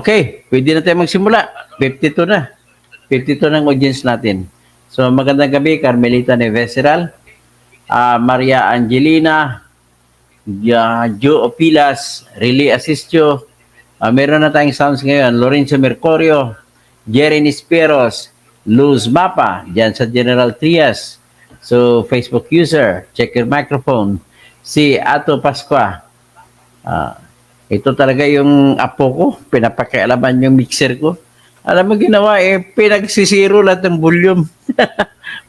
Okay, pwede na tayo magsimula. 52 na. 52 ng audience natin. So magandang gabi, Carmelita Nevesiral, Maria Angelina, Joe Opilas, Riley Asistio, meron na tayong sounds ngayon, Lorenzo Mercurio, Jerry Nisperos, Luz Mapa, dyan sa General Trias. So Facebook user, check your microphone. Si Ato Pasqua, ito talaga yung apo ko, pinapakialaman yung mixer ko. Alam mo ginawa, pinagsisiro lahat ng volume.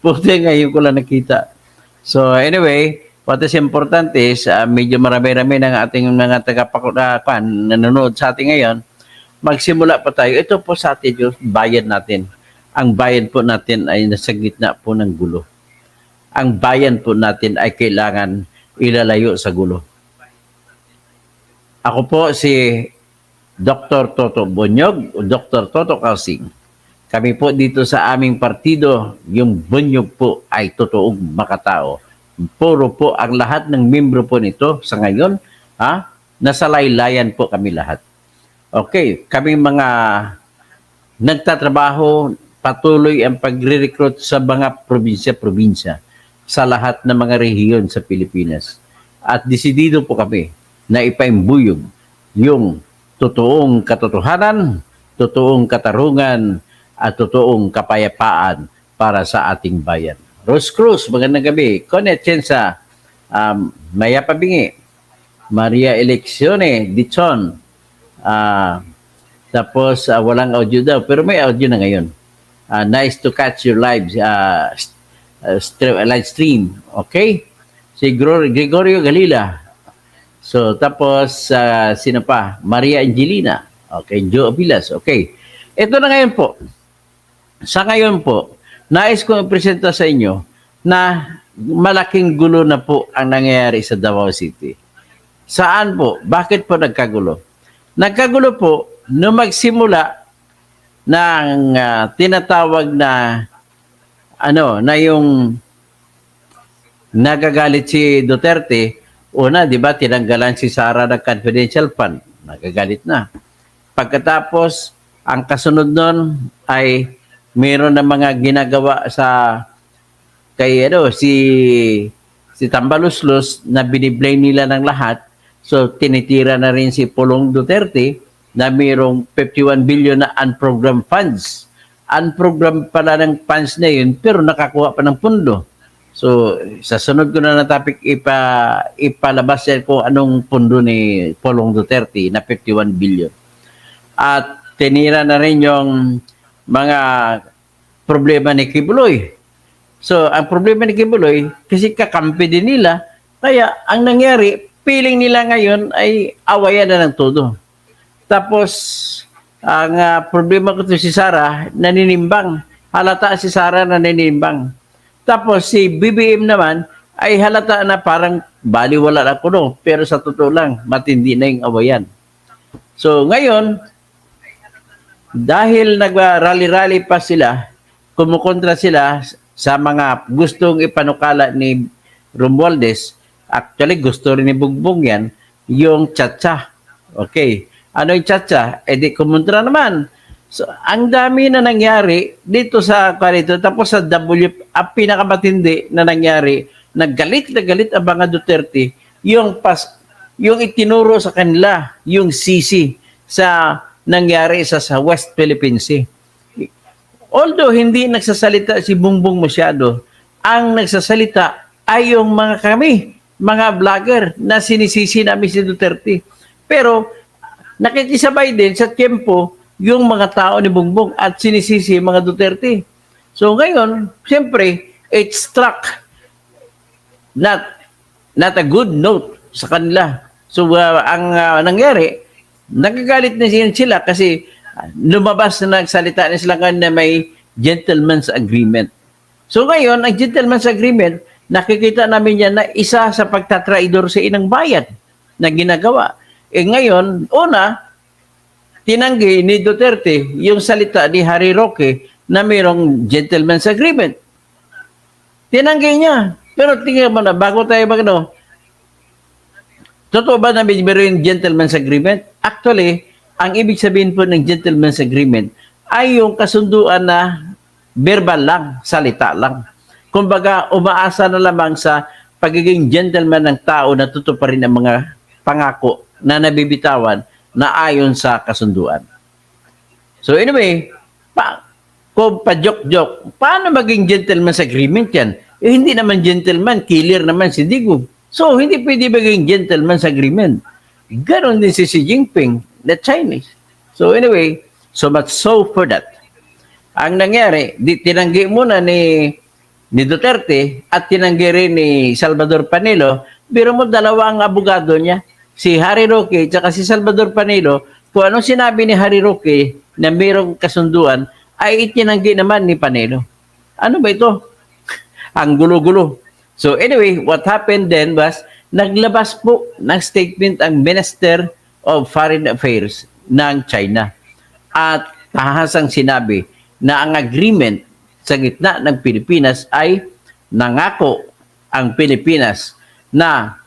Buti ngayon ko lang nakita. So anyway, what is important is, medyo marami-rami ng ating mga nanonood sa atin ngayon. Magsimula pa tayo. Ito po sa atin yung bayan natin. Ang bayan po natin ay nasa gitna po ng gulo. Ang bayan po natin ay kailangan ilalayo sa gulo. Ako po si Dr. Toto Bunyog o Dr. Toto Kausing. Kami po dito sa aming partido, yung Bunyog po ay totoong makatao. Puro po ang lahat ng membro po nito sa ngayon, nasa laylayan po kami lahat. Okay, kami mga nagtatrabaho, patuloy ang pagre-recruit sa mga probinsya-probinsya sa lahat ng mga rehiyon sa Pilipinas. At desidido po kami na ipaimbuyog yung totoong katotohanan, totoong katarungan, at totoong kapayapaan para sa ating bayan. Rose Cruz, magandang gabi. Conechensa, Maya Pabingi, Maria Eleccione, Dichon, tapos walang audio daw, pero may audio na ngayon. Nice to catch your live stream. Okay? Si Gregorio Galila. So, tapos, sino pa? Maria Angelina. Okay, Joe Avilas. Okay. Ito na ngayon po. Sa ngayon po, nais kong ipresenta sa inyo na malaking gulo na po ang nangyayari sa Davao City. Saan po? Bakit po nagkagulo? Nagkagulo po nung magsimula ng tinatawag na na yung nagagalit si Duterte. Una, di ba, tinanggalan si Sara ng confidential fund. Nagagalit na. Pagkatapos, ang kasunod nun ay mayroon na mga ginagawa si Tambaluslos na biniblame nila ng lahat. So, tinitira na rin si Pulong Duterte na mayroong 51 billion na unprogrammed funds. Unprogrammed pala ng funds na yun, pero nakakuha pa ng pundo. So, sa sunod ko na topic, ipalabas yan kung anong pundo ni Pulong Duterte na 51 billion. At tinira na rin yung mga problema ni Kibuloy. So, ang problema ni Kibuloy, kasi kakampi din nila, kaya ang nangyari, feeling nila ngayon ay awayan na ng todo. Tapos, ang problema ko to si Sara, naninimbang. Halata si Sara naninimbang. Tapos si BBM naman ay halata na parang baliwala na kuno. Pero sa totoo lang, matindi na yung awayan. So ngayon, dahil nag-rally-rally pa sila, kumukontra sila sa mga gustong ipanukala ni Romualdez. Actually, gusto rin ni Bugbong yan, yung tsa-tsa. Okay. Ano yung tsa-tsa? Di kumontra naman. So, ang dami na nangyari dito sa kanito. Tapos sa ang pinakamatindi na nangyari, naggalit na galit ang mga Duterte, yung itinuro sa kanila, yung sisi sa nangyari sa West Philippine Sea. Although hindi nagsasalita si Bongbong masyado, ang nagsasalita ay yung mga vlogger na sinisisi namin si Duterte. Pero nakikisabay din sa tiempo yung mga tao ni Bongbong at sinisisi mga Duterte. So ngayon, siyempre, it struck not a good note sa kanila. So ang nangyari, nagagalit na sila kasi lumabas na nagsalita na sila na may gentleman's agreement. So ngayon, ang gentleman's agreement, nakikita namin yan na isa sa pagtatraidor sa inang bayan na ginagawa. Ngayon, una, tinanggi ni Duterte yung salita ni Harry Roque na mayroong gentleman's agreement. Tinanggi niya. Pero tingnan mo na, bago tayo totoo ba na mayroong gentleman's agreement? Actually, ang ibig sabihin po ng gentleman's agreement ay yung kasunduan na verbal lang, salita lang. Kumbaga, umaasa na lamang sa pagiging gentleman ng tao na tutuparin ang mga pangako na nabibitawan na ayon sa kasunduan. So anyway, kung pa-joke-joke, paano maging gentleman's agreement yan? Eh, hindi naman gentleman, killer naman si Digong. So, hindi pwede maging gentleman's agreement. Ganon din si Xi Jinping, the Chinese. So anyway, so much so for that. Ang nangyari, tinanggi muna ni Duterte at tinanggi rin ni Salvador Panelo. Pero mo dalawa ang abogado niya, si Harry Roque at si Salvador Panelo. Kung anong sinabi ni Harry Roque na mayroong kasunduan, ay itinanggi naman ni Panelo. Ano ba ito? Ang gulo-gulo. So anyway, what happened then was, naglabas po ng statement ang Minister of Foreign Affairs ng China. At tahasang sinabi na ang agreement sa gitna ng Pilipinas ay nangako ang Pilipinas na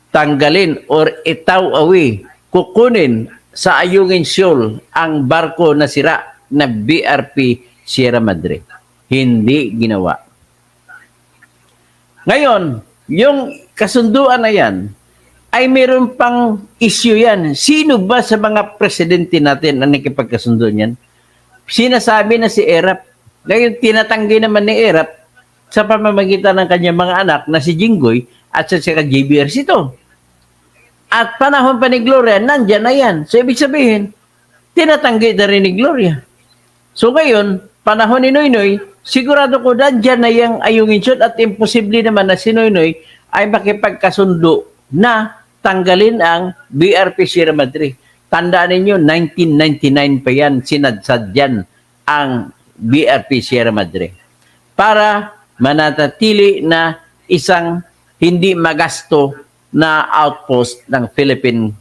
tanggalin or itaw away, kukunin sa Ayungin Shoal ang barko na sira na BRP Sierra Madre. Hindi ginawa. Ngayon, yung kasunduan na yan, ay meron pang issue yan. Sino ba sa mga presidente natin ang nakipagkasundo yan? Sinasabi na si Erap. Ngayon, tinatanggi naman ni Erap sa pamamagitan ng kanyang mga anak na si Jinggoy at sa JBR Sito. At panahon pa ni Gloria, nandyan na yan. So, ibig sabihin, tinatanggi na rin ni Gloria. So, ngayon, panahon ni Noynoy, sigurado ko nandyan na yung Ayungin Shoal at imposible naman na si Noynoy ay makipagkasundo na tanggalin ang BRP Sierra Madre. Tandaan ninyo, 1999 pa yan, sinadsad yan ang BRP Sierra Madre. Para manatili na isang hindi magasto na outpost ng Philippine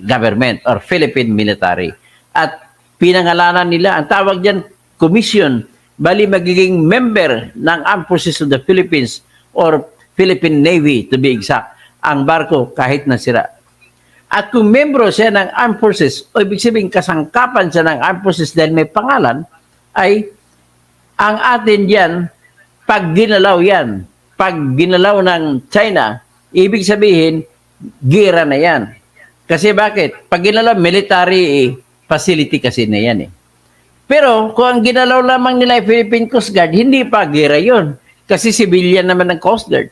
government or Philippine military. At pinangalanan nila, ang tawag dyan, commission, bali magiging member ng Armed Forces of the Philippines or Philippine Navy to be exact, ang barko kahit nasira. At kung membro siya ng Armed Forces, o ibig sabihin kasangkapan siya ng Armed Forces dahil may pangalan, ay ang atin yan, pag ginalaw yan, pag ginalaw ng China, ibig sabihin, gira na yan. Kasi bakit? Pag ginalaw, military facility kasi na yan eh. Pero kung ang ginalaw lamang nila ay Philippine Coast Guard, hindi pa gira yun. Kasi civilian naman ng Coast Guard.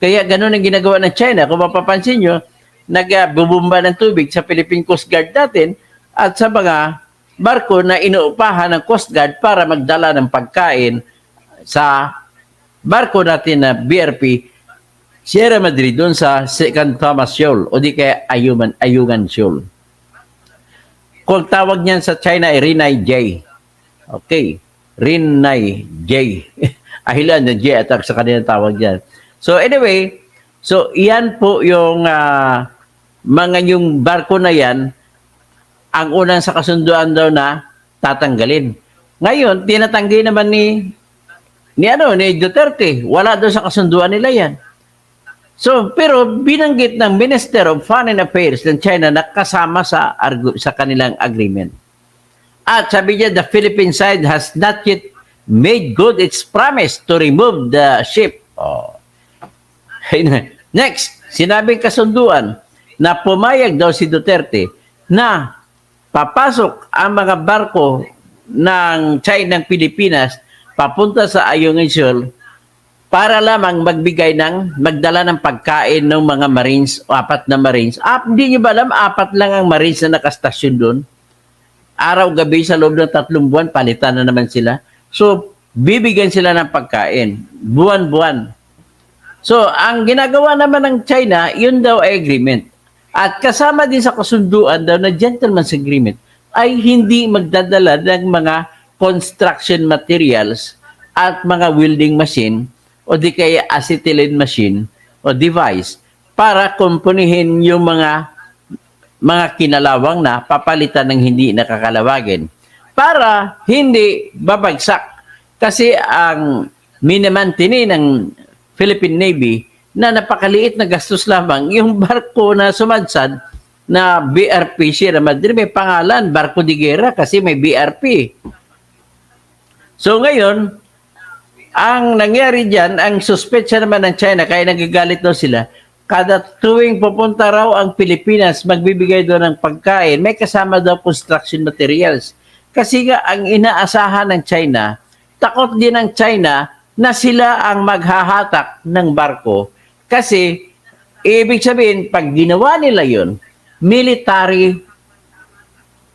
Kaya ganun ang ginagawa ng China. Kung mapapansin nyo, nagbubumba ng tubig sa Philippine Coast Guard natin at sa mga barko na inuupahan ng Coast Guard para magdala ng pagkain sa barko natin na BRP Sierra Madre doon sa Second Thomas Shoal o di kaya Ayungin Shoal. Kung tawag niyan sa China ay Rinai J. Okay. Rinai J. Ahilan na J at sa kanilang tawag dyan. So anyway, so iyan po yung mga yung barko na yan, ang unang sa kasunduan daw na tatanggalin. Ngayon, tinatanggi naman ni Duterte. Wala daw sa kasunduan nila yan. So, pero binanggit ng Minister of Foreign Affairs ng China na kasama sa kanilang agreement. At sabi niya, the Philippine side has not yet made good its promise to remove the ship. Oh. Next, sinabing kasunduan na pumayag daw si Duterte na papasok ang mga barko ng China ng Pilipinas papunta sa Ayungin Shoal para lamang magdala ng pagkain ng mga Marines, 4 na Marines. Hindi nyo ba alam, 4 lang ang Marines na nakastasyon doon? Araw-gabi sa loob ng 3 buwan, palitan na naman sila. So, bibigyan sila ng pagkain, buwan-buwan. So, ang ginagawa naman ng China, yun daw ay agreement. At kasama din sa kasunduan daw na gentleman's agreement ay hindi magdadala ng mga construction materials at mga welding machine o di kaya acetylene machine o device para kumpunihin yung mga kinalawang na papalitan ng hindi nakakalawagin para hindi babagsak. Kasi ang minamantini ng Philippine Navy na napakaliit na gastos lamang yung barko na sumadsad na BRP Sierra Madre, may pangalan, Barco de Guerra, kasi may BRP. So ngayon, ang nangyari dyan, ang suspetsya naman ng China, kaya nagagalit daw sila, kada tuwing pupunta raw ang Pilipinas, magbibigay doon ng pagkain, may kasama daw construction materials. Kasi nga, ang inaasahan ng China, takot din ng China na sila ang maghahatak ng barko. Kasi, ibig sabihin, pag ginawa nila yun, military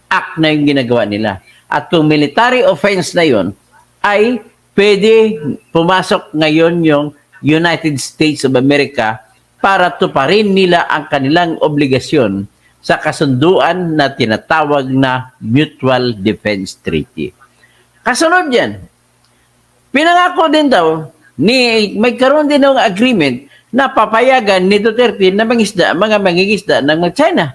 act na yung ginagawa nila. At kung military offense na yun, ay pwede pumasok ngayon yung United States of America para tuparin nila ang kanilang obligasyon sa kasunduan na tinatawag na Mutual Defense Treaty. Kasunod yan, pinangako din daw, may karoon din ng agreement na papayagan ni Duterte na mga mangingisda ng China.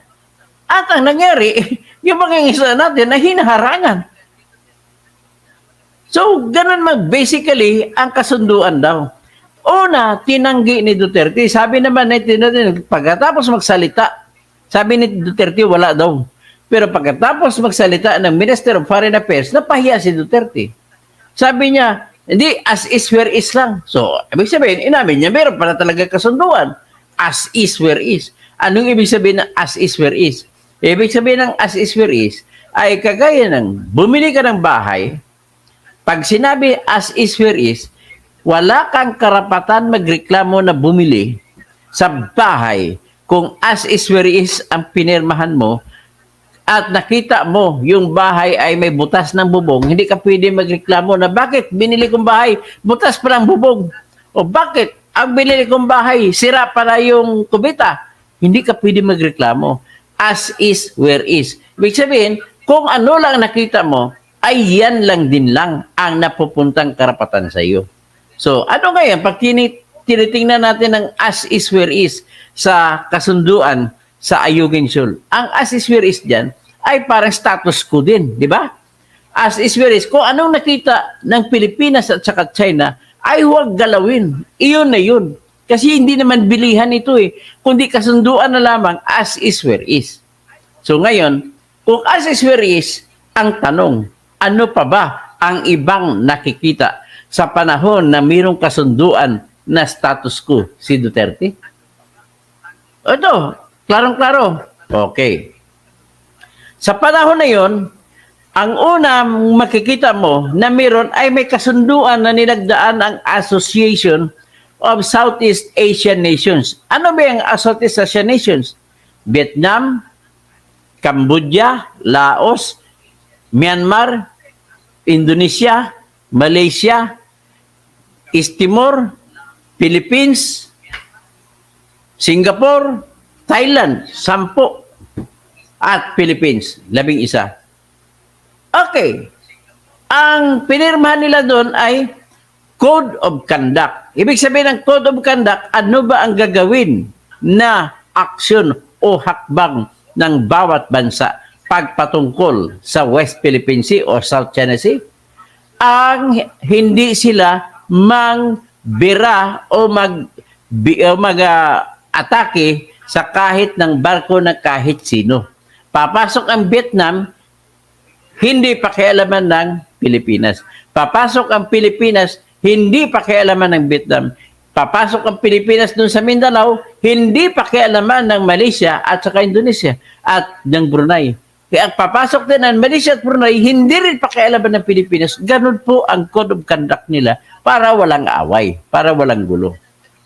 At ang nangyari, yung mangingisda natin na hinaharangan. So, ganun basically, ang kasunduan daw. Una, tinanggi ni Duterte. Sabi naman pagkatapos magsalita, sabi ni Duterte, wala daw. Pero pagkatapos magsalita ng Minister of Foreign Affairs, napahiya si Duterte. Sabi niya, hindi, as is where is lang. So, ibig sabihin, inamin niya, meron pala talaga kasunduan. As is where is. Anong ibig sabihin ng as is where is? Ibig sabihin ng as is where is, ay kagaya ng bumili ka ng bahay, pag sinabi as is where is, wala kang karapatan magreklamo na bumili sa bahay kung as is where is ang pinirmahan mo at nakita mo yung bahay ay may butas ng bubong, hindi ka pwede magreklamo na bakit binili kong bahay, butas pa ng bubong. O bakit ang binili kong bahay, sira pala yung kubita. Hindi ka pwede magreklamo. As is where is. Ibig sabihin, kung ano lang nakita mo, ay yan lang din lang ang napupuntang karapatan sa iyo. So, ano ngayon, pag tinitingnan natin ang as is where is sa kasunduan sa Ayungin Shoal, ang as is where is dyan ay parang status quo din, di ba? As is where is, kung anong nakita ng Pilipinas at saka China, ay huwag galawin. Iyon na yun. Kasi hindi naman bilihan ito eh, kundi kasunduan na lamang as is where is. So ngayon, kung as is where is, ang tanong, ano pa ba ang ibang nakikita sa panahon na mayroong kasunduan na status quo si Duterte? Ito, klarong-klaro. Okay. Sa panahon na yon, ang una makikita mo na mayroon ay may kasunduan na nilagdaan ang Association of Southeast Asian Nations. Ano ba ang Southeast Asian Nations? Vietnam, Cambodia, Laos, Myanmar, Indonesia, Malaysia, East Timor, Philippines, Singapore, Thailand, 10, at Philippines, 11. Okay. Ang pinirmahan nila doon ay Code of Conduct. Ibig sabihin ng Code of Conduct, ano ba ang gagawin na aksyon o hakbang ng bawat bansa pagpatungkol sa West Philippine Sea o South China Sea? Ang hindi sila mangbira o mag-atake sa kahit ng barko na kahit sino. Papasok ang Vietnam, hindi pakialaman ng Pilipinas. Papasok ang Pilipinas, hindi pakialaman ng Vietnam. Papasok ang Pilipinas dun sa Mindanao, hindi pakialaman ng Malaysia at saka Indonesia at ng Brunei. Kaya ang papasok din ng Malaysia at Brunei, hindi rin pakialaman ng Pilipinas. Ganun po ang Code of Conduct nila para walang away, para walang gulo.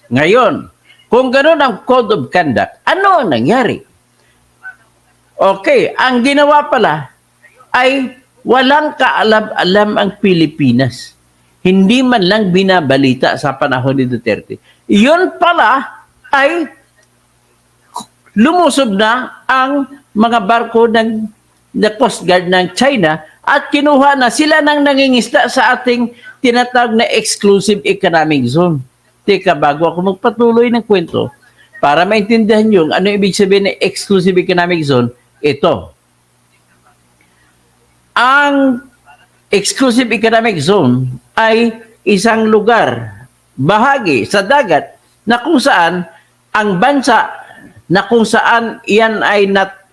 Ngayon, kung ganun ang Code of Conduct, ano ang nangyari? Okay, ang ginawa pala ay walang kaalam-alam ang Pilipinas. Hindi man lang binabalita sa panahon ni Duterte. Iyon pala ay lumusob na ang mga barko ng Coast Guard ng China at kinuha na sila nang nangingisda sa ating tinatawag na exclusive economic zone. Teka, bago ako magpatuloy ng kwento, para maintindihan yung ano ibig sabihin ng exclusive economic zone, ito. Ang exclusive economic zone ay isang lugar, bahagi sa dagat na kung saan ang bansa na kung saan iyan ay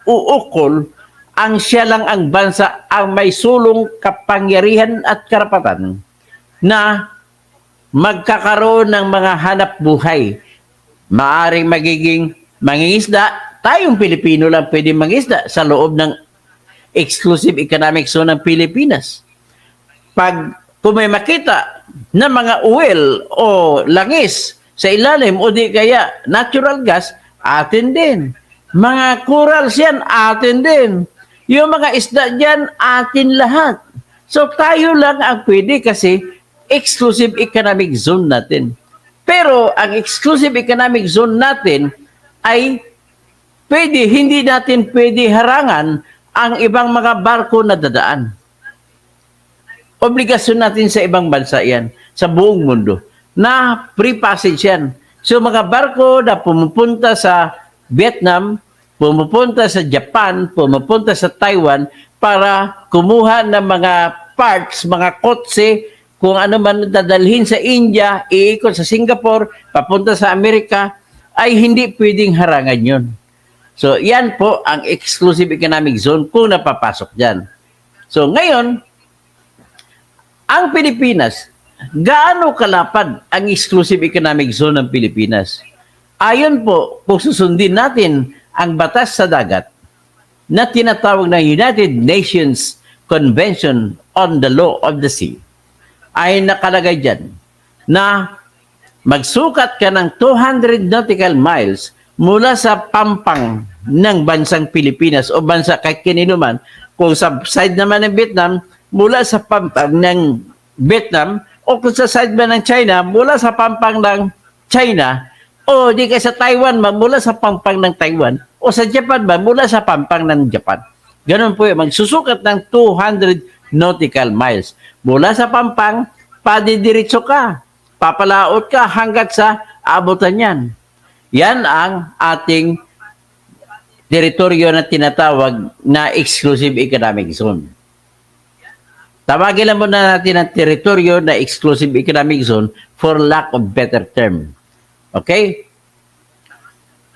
uukol ang siya lang ang bansa ang may sulong kapangyarihan at karapatan na magkakaroon ng mga hanap buhay. Maaring magiging mangingisda, tayong Pilipino lang pwede mangisda sa loob ng exclusive economic zone ng Pilipinas. Kung may makita na mga oil o langis sa ilalim o di kaya natural gas, atin din. Mga corals yan, atin din. Yung mga isda dyan, atin lahat. So tayo lang ang pwede kasi exclusive economic zone natin. Pero ang exclusive economic zone natin ay hindi natin pwede harangan ang ibang mga barko na dadaan. Obligasyon natin sa ibang bansa yan, sa buong mundo, na free passage yan. So mga barko na pumupunta sa Vietnam, pumupunta sa Japan, pumupunta sa Taiwan para kumuha ng mga parts, mga kotse, kung ano man dadalhin sa India, iikot sa Singapore, papunta sa Amerika, ay hindi pwedeng harangan yun. So, yan po ang exclusive economic zone kung napapasok dyan. So, ngayon, ang Pilipinas, gaano kalapad ang exclusive economic zone ng Pilipinas? Ayon po, kung susundin natin ang batas sa dagat na tinatawag ng United Nations Convention on the Law of the Sea, ay nakalagay dyan na magsukat ka ng 200 nautical miles mula sa pampang ng bansang Pilipinas o bansa kahit kininuman. Kung sa side naman ng Vietnam, mula sa pampang ng Vietnam, o kung sa side ba ng China, mula sa pampang ng China, o di kaya sa Taiwan ba, mula sa pampang ng Taiwan, o sa Japan ba, mula sa pampang ng Japan. Ganun po yung magsusukat ng 200 nautical miles. Mula sa pampang, padidiritso ka, papalaot ka hanggat sa abutan yan. Yan ang ating teritoryo na tinatawag na exclusive economic zone. Tawagin lang muna natin ang teritoryo na exclusive economic zone for lack of better term. Okay?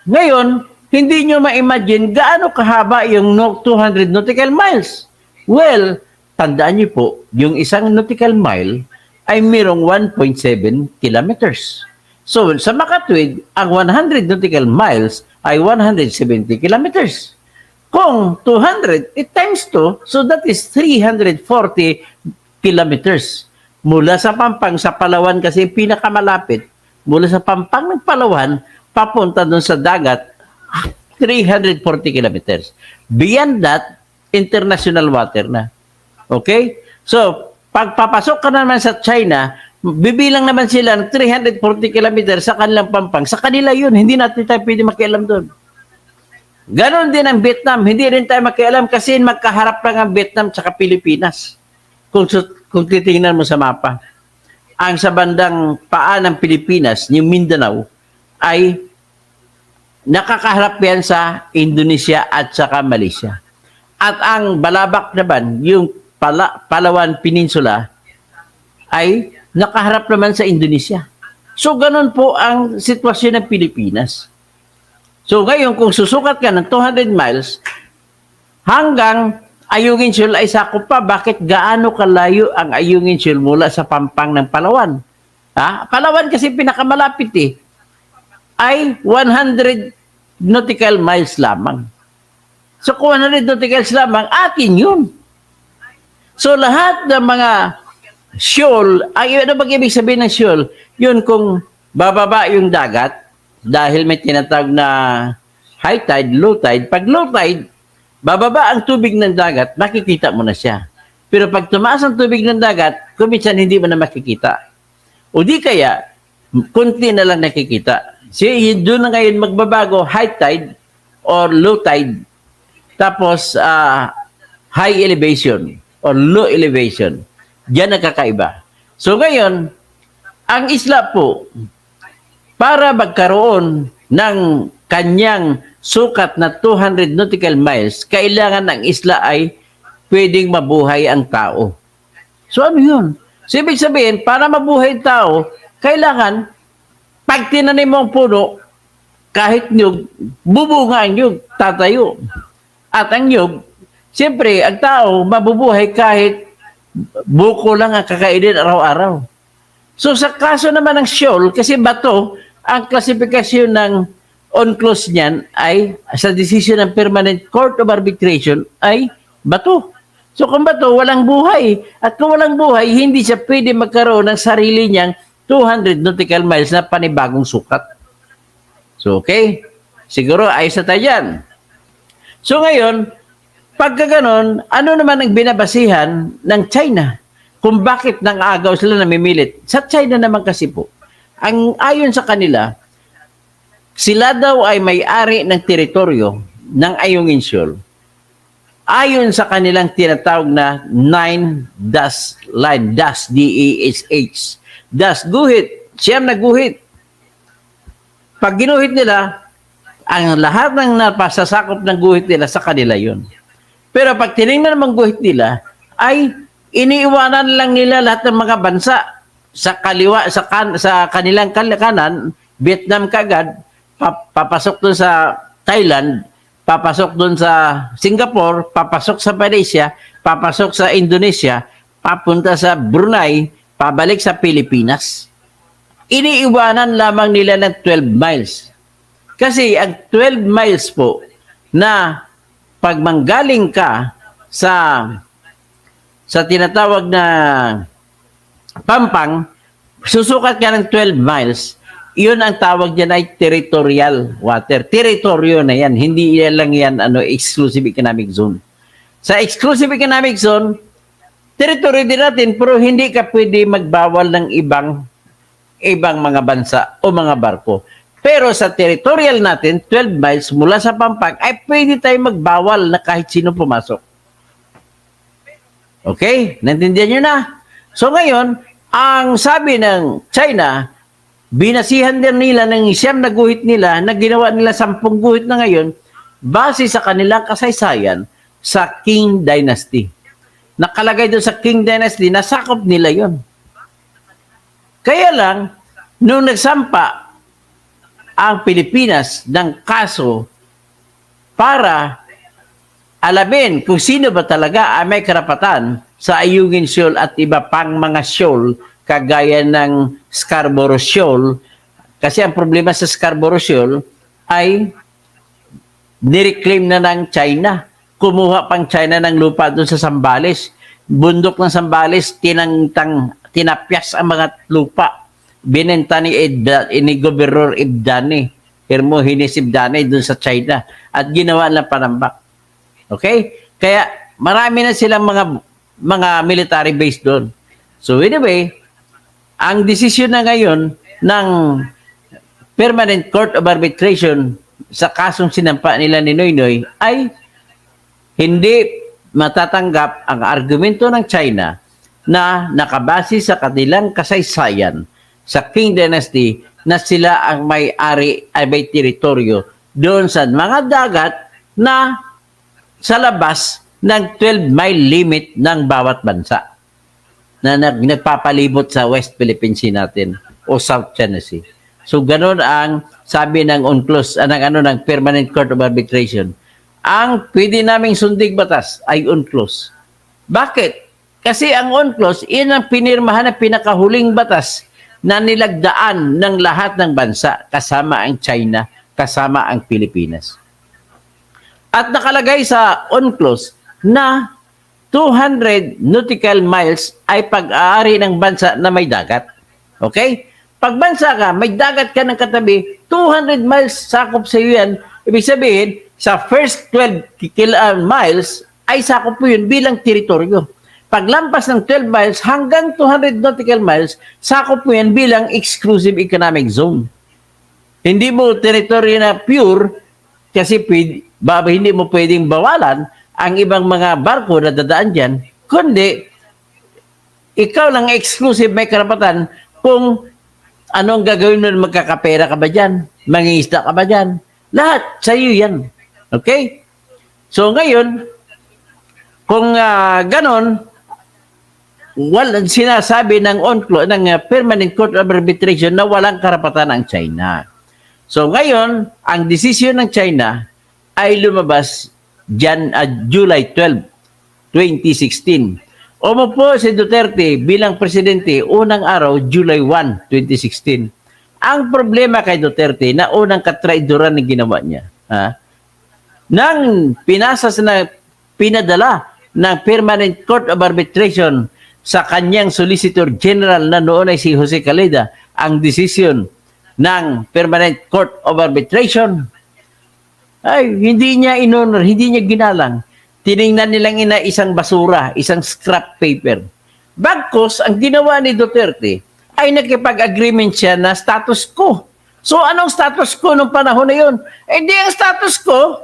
Ngayon, hindi nyo ma-imagine gaano kahaba yung 200 nautical miles. Well, tandaan nyo po, yung isang nautical mile ay mayroong 1.7 kilometers. So, sa makatwid, ang 100 nautical miles ay 170 kilometers. Kung 200, it times 2, so that is 340 kilometers. Mula sa Pampang, sa Palawan kasi pinakamalapit, mula sa Pampang ng Palawan, papunta doon sa dagat, 340 kilometers. Beyond that, international water na. Okay? So, pagpapasok ka naman sa China, bibilang naman sila ng 340 kilometers sa kanilang Pampang. Sa kanila yun, hindi natin tayo pwede makialam doon. Ganon din ang Vietnam. Hindi rin tayo makialam kasi magkaharap lang ang Vietnam at Pilipinas. Kung titingnan mo sa mapa. Ang sa bandang paa ng Pilipinas, yung Mindanao, ay nakakaharap yan sa Indonesia at saka Malaysia. At ang Balabak naman, yung Palawan Peninsula, ay nakaharap naman sa Indonesia. So, ganun po ang sitwasyon ng Pilipinas. So, ngayon, kung susukat ka ng 200 miles, hanggang Ayungin Shoal ay sakop pa. Bakit gaano kalayo ang Ayungin Shoal mula sa Pampang ng Palawan? Palawan kasi pinakamalapit ay 100 nautical miles lamang. So, kung 100 nautical miles lamang, atin yun. So, lahat ng mga shoal, ano ba ibig sabihin ng shoal? Yun kung bababa yung dagat, dahil may tinatawag na high tide, low tide. Pag low tide, bababa ang tubig ng dagat, makikita mo na siya. Pero pag tumaas ang tubig ng dagat, kuminsan hindi mo na makikita. O di kaya, kunti na lang nakikita. So, doon na ngayon magbabago, high tide or low tide. Tapos, high elevation or low elevation. Diyan nakakaiba. So, ngayon, ang isla po, para magkaroon ng kanyang sukat na 200 nautical miles, kailangan ng isla ay pwedeng mabuhay ang tao. So ano yun? So ibig sabihin, para mabuhay ang tao, kailangan, pag tinanim mo ang puno, kahit nyug, bubunga ang nyug, tatayo. At ang niyog, siyempre, ang tao mabubuhay kahit buko lang ang kakainin araw-araw. So sa kaso naman ng shoal, kasi bato, ang klasifikasyon ng UNCLOS niyan ay sa decision ng Permanent Court of Arbitration ay bato. So kung bato, walang buhay. At kung walang buhay, hindi siya pwede magkaroon ng sarili niyang 200 nautical miles na panibagong sukat. So okay, siguro ayos na tayo dyan. So ngayon, pagka ganon, ano naman ang binabasihan ng China? Kung bakit nang agaw sila namimilit. Sa China naman kasi po, ang ayon sa kanila, sila daw ay may-ari ng teritoryo ng Ayungin Shoal. Ayon sa kanilang tinatawag na 9-dash line, dash, D-A-S-H. Dash, guhit. Siyam na guhit. Pag ginuhit nila, ang lahat ng napasasakop ng guhit nila sa kanila yon. Pero pag tinignan naman guhit nila, ay iniiwanan lang nila lahat ng mga bansa sa kaliwa, sa kanilang kanan, Vietnam kagad, papasok doon sa Thailand, papasok doon sa Singapore, papasok sa Malaysia, papasok sa Indonesia, papunta sa Brunei, pabalik sa Pilipinas. Iniiwanan lamang nila ng 12 miles. Kasi ang 12 miles po na pag manggaling ka sa tinatawag na Pampang, susukat ka ng 12 miles, yun ang tawag dyan ay territorial water. Teritoryo na yan. Hindi lang yan exclusive economic zone. Sa exclusive economic zone, teritoryo din natin, pero hindi ka pwede magbawal ng ibang mga bansa o mga barko. Pero sa territorial natin, 12 miles mula sa Pampang, ay pwede tayo magbawal na kahit sino pumasok. Okay? Naintindihan nyo na? So ngayon, ang sabi ng China, binasihan din nila ng siyam na guhit nila na ginawa nila 10 guhit na ngayon base sa kanilang kasaysayan sa Qing Dynasty. Nakalagay doon sa Qing Dynasty, nasakop nila yon. Kaya lang, nung nagsampa ang Pilipinas ng kaso para alamin kung sino ba talaga ay may karapatan sa Ayungin Shoal at iba pang mga shoal kagaya ng Scarborough Shoal. Kasi ang problema sa Scarborough Shoal ay nireclaim na ng China. Kumuha pang China ng lupa doon sa Zambales. Bundok ng Zambales, tinapyas ang mga lupa. Binenta ni Gobernador Ibdani, Hermogenes Ibdani doon sa China at ginawa ng panambak. Okay? Kaya marami na silang mga military base doon. So anyway, ang desisyon na ngayon ng Permanent Court of Arbitration sa kasong sinampa nila ni Noynoy ay hindi matatanggap ang argumento ng China na nakabase sa kanilang kasaysayan sa Qing Dynasty na sila ang may-ari ay may teritoryo doon sa mga dagat na sa labas ng 12-mile limit ng bawat bansa na nagpapalibot sa West Philippine Sea natin o South China Sea. So ganun ang sabi ng UNCLOS, ng Permanent Court of Arbitration. Ang pwede naming sundig batas ay UNCLOS. Bakit? Kasi ang UNCLOS, iyan ang pinirmahan na pinakahuling batas na nilagdaan ng lahat ng bansa, kasama ang China, kasama ang Pilipinas. At nakalagay sa UNCLOS na 200 nautical miles ay pag-aari ng bansa na may dagat. Okay? Pag bansa ka, may dagat ka ng katabi, 200 miles sakop sa iyo yan. Ibig sabihin, sa first 12 miles ay sakop po yun bilang teritoryo. Paglampas ng 12 miles hanggang 200 nautical miles, sakop mo yan bilang exclusive economic zone. Hindi mo teritoryo na pure kasi hindi mo pwedeng bawalan ang ibang mga barko na dadaan dyan, kundi ikaw lang exclusive may karapatan kung anong gagawin mo, magkakapera ka ba dyan, mangingisda ka ba dyan, lahat sa iyo yan. Okay? So ngayon, kung ganon, sinasabi ng UNCLOS, ng Permanent Court of Arbitration na walang karapatan ang China. So ngayon, ang desisyon ng China ay lumabas July 12, 2016. Umupo si Duterte bilang presidente unang araw, July 1, 2016. Ang problema kay Duterte na unang katraidoran na ginawa niya, nang pinadala ng Permanent Court of Arbitration sa kanyang Solicitor General na noon ay si Jose Caleda, ang desisyon ng Permanent Court of Arbitration ay hindi niya inonor, hindi niya ginalang. Tiningnan nilang isang basura, isang scrap paper. Bagkus, ang ginawa ni Duterte ay nakipag-agreement siya na status quo. So, anong status quo nung panahon na yun? Hindi ang status quo,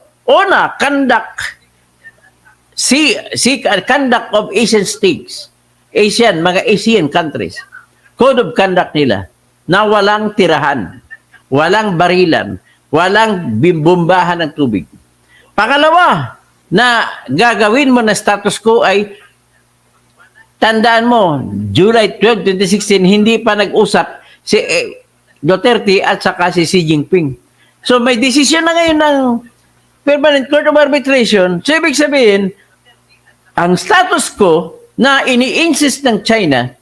conduct of Asian states, mga Asian countries. Code of conduct nila na walang tirahan, walang barilan, walang bimbombahan ng tubig. Pangalawa, na gagawin mo na status quo ay, tandaan mo, July 12, 2016, hindi pa nag-usap si Duterte at saka si Xi Jinping. So may desisyon na ngayon ng Permanent Court of Arbitration. So ibig sabihin, ang status quo na ini-insist ng China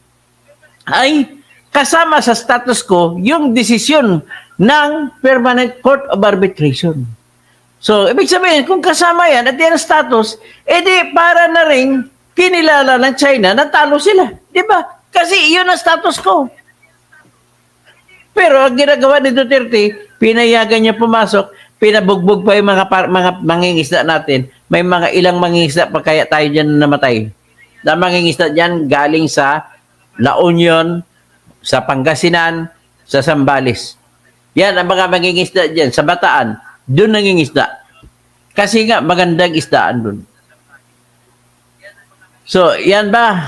ay kasama sa status quo yung desisyon ng Permanent Court of Arbitration. So, ibig sabihin, kung kasama yan at yan ang status, edi para na rin kinilala ng China na talo sila. Di ba? Kasi iyon ang status quo. Pero ang ginagawa ni Duterte, pinayagan niya pumasok, pinabugbog pa yung mga mangingisda natin. May mga ilang mangingisda pa kaya tayo dyan namatay. Na mangingisda dyan galing sa La Union, sa Pangasinan, sa Zambales. Yan ang mga mangingisda dyan sa Bataan. Doon nangingisda. Kasi nga, magandang isdaan doon. So, yan ba?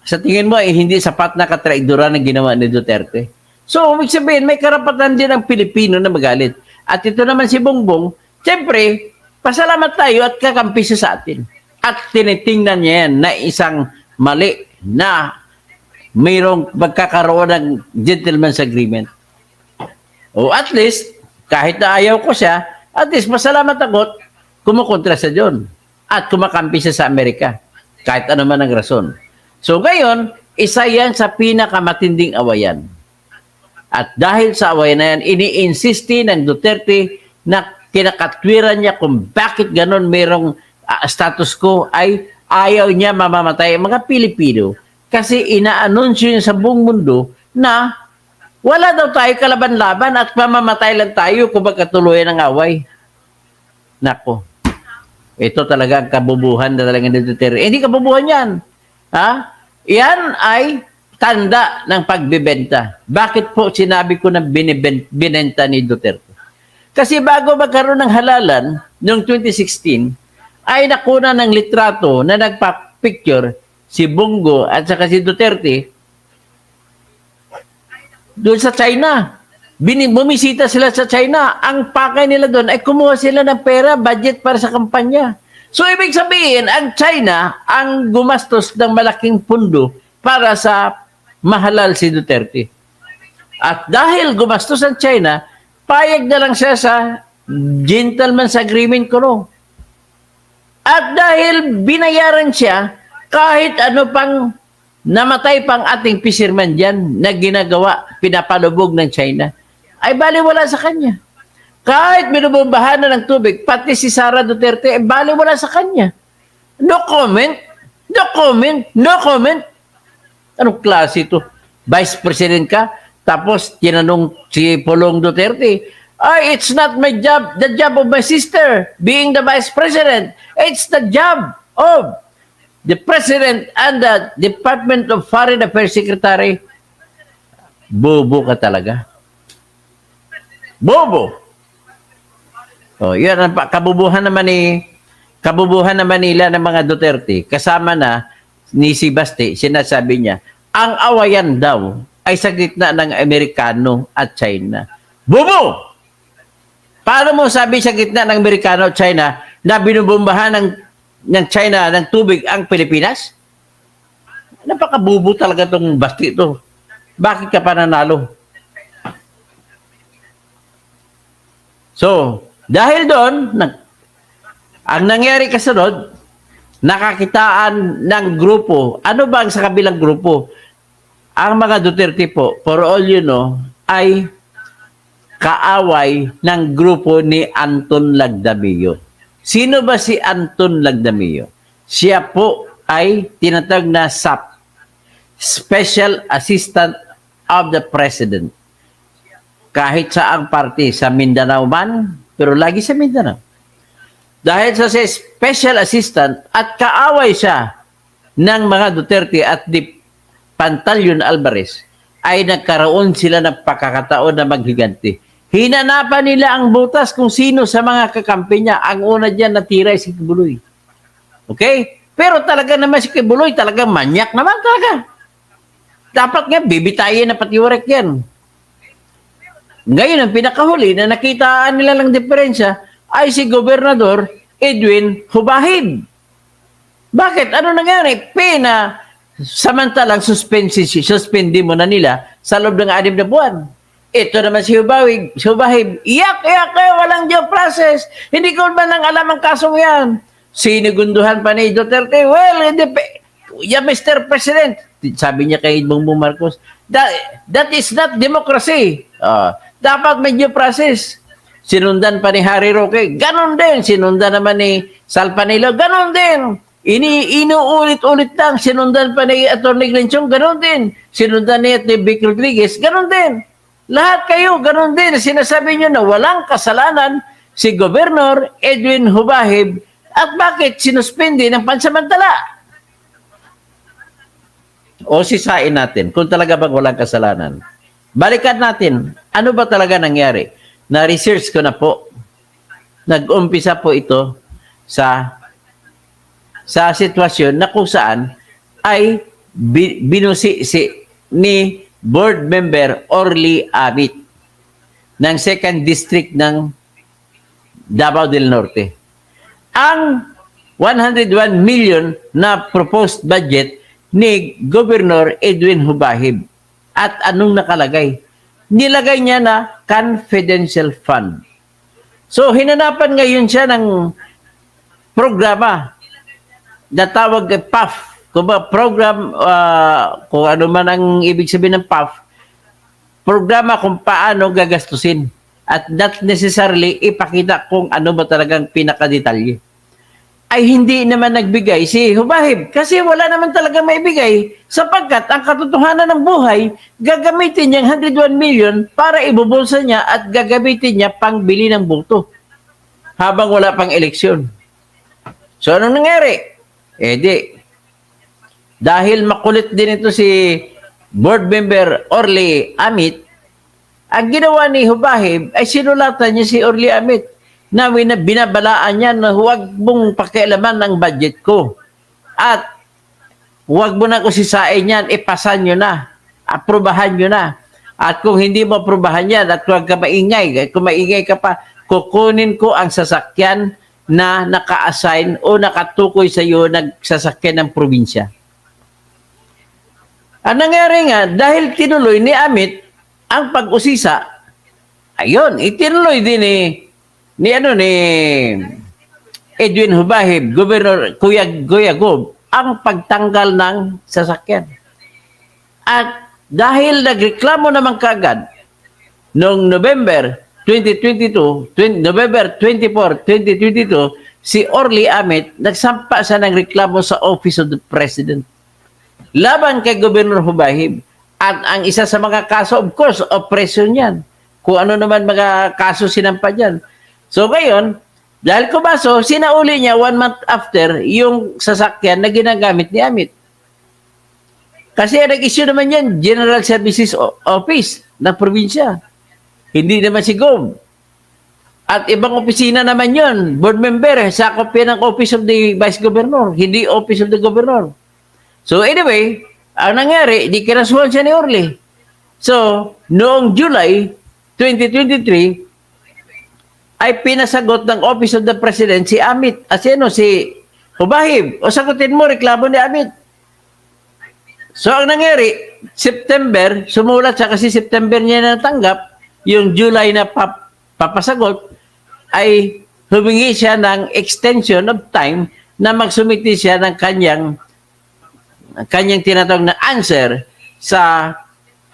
Sa tingin mo, hindi sapat na katraidoran na ginawa ni Duterte? So, ibig sabihin, may karapatan din ang Pilipino na magalit. At ito naman si Bongbong, siyempre, pasalamat tayo at kakampi siya sa atin. At tinitingnan niya yan na isang mali na mayroong magkakaroon ng gentleman's agreement. O at least, kahit na ayaw ko siya, at least, masalamat ako, kumukontra sa John. At kumakampi siya sa Amerika. Kahit ano man ang rason. So ngayon, isa yan sa pinakamatinding awayan. At dahil sa awayan na yan, ini-insisti ng Duterte na kinakatwiran niya kung bakit ganon mayroong status quo ay ayaw niya mamamatay ang mga Pilipino. Kasi inaanunsyo niya sa buong mundo na wala daw tayo kalaban-laban at mamamatay lang tayo kung magkatuloyan ng away. Nako. Ito talaga ang kabubuhan na talaga ni Duterte. Hindi kabubuhan yan. Yan ay tanda ng pagbibenta. Bakit po sinabi ko na binenta ni Duterte? Kasi bago magkaroon ng halalan noong 2016, ay nakuna ng litrato na nagpa-picture si Bongo at saka si Duterte doon sa China. Bumisita sila sa China. Ang pakay nila doon ay kumuha sila ng pera, budget para sa kampanya. So, ibig sabihin, ang China ang gumastos ng malaking pundo para sa mahalal si Duterte. At dahil gumastos ang China, payag na lang siya sa gentleman's agreement ko, no? At dahil binayaran siya, kahit ano pang namatay pang ating fisherman dyan na ginagawa, pinapalubog ng China, ay baliwala sa kanya. Kahit binubombahan na ng tubig, pati si Sara Duterte, ay baliwala sa kanya. No comment, no comment, no comment. Anong klase ito? Vice President ka, tapos tinanong si Pulong Duterte, it's not my job, the job of my sister, being the Vice President. It's the job of the President and the Department of Foreign Affairs Secretary. Bobo ka talaga. Bobo. O, yan ang kabubuhan naman nila ng mga Duterte. Kasama na ni si Basti, sinasabi niya, ang awayan daw ay sa gitna ng Amerikano at China. Bobo! Paano mo sabi sa gitna ng Amerikano at China na binubombahan ng China ng tubig ang Pilipinas? Napakabubo talaga itong Basti ito. Bakit ka pa nanalo? So, dahil doon, Ang nangyari kasunod, nakakitaan ng grupo. Ano ba ang sa kabilang grupo? Ang mga Duterte po, for all you know, ay kaaway ng grupo ni Anton Lagdamillo. Sino ba si Anton Lagdamillo? Siya po ay tinatawag na SAP, Special Assistant of the President. Kahit sa ang party, sa Mindanao man, pero lagi sa Mindanao. Dahil sa special assistant at kaaway siya ng mga Duterte at di Pantaleon Alvarez, ay nagkaroon sila ng pagkakataon na maghiganti. Hinanapan nila ang butas kung sino sa mga kakampi niya. Ang una dyan natira ay si Kibuloy. Okay? Pero talaga naman si Kibuloy, talagang manyak naman talaga. Dapat nga, bibitayin na patiwarek yan. Ngayon, ang pinakahuli na nakitaan nila lang diferensya ay si Gobernador Edwin Hubahid. Bakit? Ano nangyari? Samantalang suspindi mo na nila sa loob ng 6 na buwan. Ito naman si Hubahid, iyak, walang due process. Hindi ko ba nang alam ang kasong yan? Sinigunduhan pa ni Duterte, Mr. President, sabi niya kay Bongbong Marcos, that is not democracy. Dapat may due process. Sinundan pa ni Harry Roque, ganon din. Sinundan naman ni Sal Panilo, ganon din. Inuulit-ulit lang. Sinundan pa ni Atty. Glenchong, ganon din. Sinundan ni Vic Rodriguez, ganon din. Lahat kayo, ganon din. Sinasabi nyo na walang kasalanan si Governor Edwin Hubahib at bakit sinuspindi ng pansamantala? O sisain natin kung talaga bang walang kasalanan. Balikan natin, ano ba talaga nangyari? Na-research ko na po. Nag-umpisa po ito sa sitwasyon na kung saan ay binusisi ni board member Orly Amit ng 2nd District ng Davao del Norte. Ang 101 million na proposed budget ni Governor Edwin Hubahib. At anong nakalagay? Nilagay niya na confidential fund. So, hinanapan ngayon siya ng programa na tawag PAF. Program, kung ano man ang ibig sabihin ng PAF, programa kung paano gagastusin. At not necessarily ipakita kung ano ba talagang pinakadetalye. Ay hindi naman nagbigay si Hubahib kasi wala naman talaga maibigay sapagkat ang katotohanan ng buhay, gagamitin niyang 101 million para ibubulsa niya at gagamitin niya pang bili ng boto habang wala pang eleksyon. So anong nangyari? Dahil makulit din ito si board member Orly Amit, ang ginawa ni Hubahib ay sinulatan niya si Orly Amit na binabalaan niya na huwag mong pakialaman ng budget ko. At huwag mo na ko sisain yan, ipasan nyo na, aprobahan nyo na. At kung hindi mo aprobahan yan at huwag ka maingay, kung maingay ka pa, kukunin ko ang sasakyan na naka-assign o nakatukoy sa iyo ng sasakyan ng probinsya. Ang nangyari nga, dahil tinuloy ni Amit ang pag-usisa, ayun, itinuloy din ni Edwin Hubahib, Governor Kuya Gob, ang pagtanggal ng sasakyan. At dahil nagreklamo naman kaagad noong November 24, 2022, si Orly Amit nagsampa siya ng reklamo sa Office of the President laban kay Governor Hubahib. At ang isa sa mga kaso, of course, oppression yan. Kung ano naman mga kaso sinampa dyan. So ngayon, dahil kumaso, sinauli niya 1 month after yung sasakyan na ginagamit ni Amit. Kasi nag-issue naman yan, General Services Office ng probinsya. Hindi naman si Gob. At ibang opisina naman yon, board member, sakop yan ng Office of the Vice Governor, hindi Office of the Governor. So anyway, ang nangyari, di kinasuhan siya ni Orly. So, noong July 2023, ay pinasagot ng Office of the President si Amit. Si Hubahib. O sagutin mo, reklamo ni Amit. So, ang nangyari, September, sumulat siya kasi September niya natanggap, yung July na papasagot, ay humingi siya ng extension of time na magsumiti siya ng kanyang tinatawag na answer sa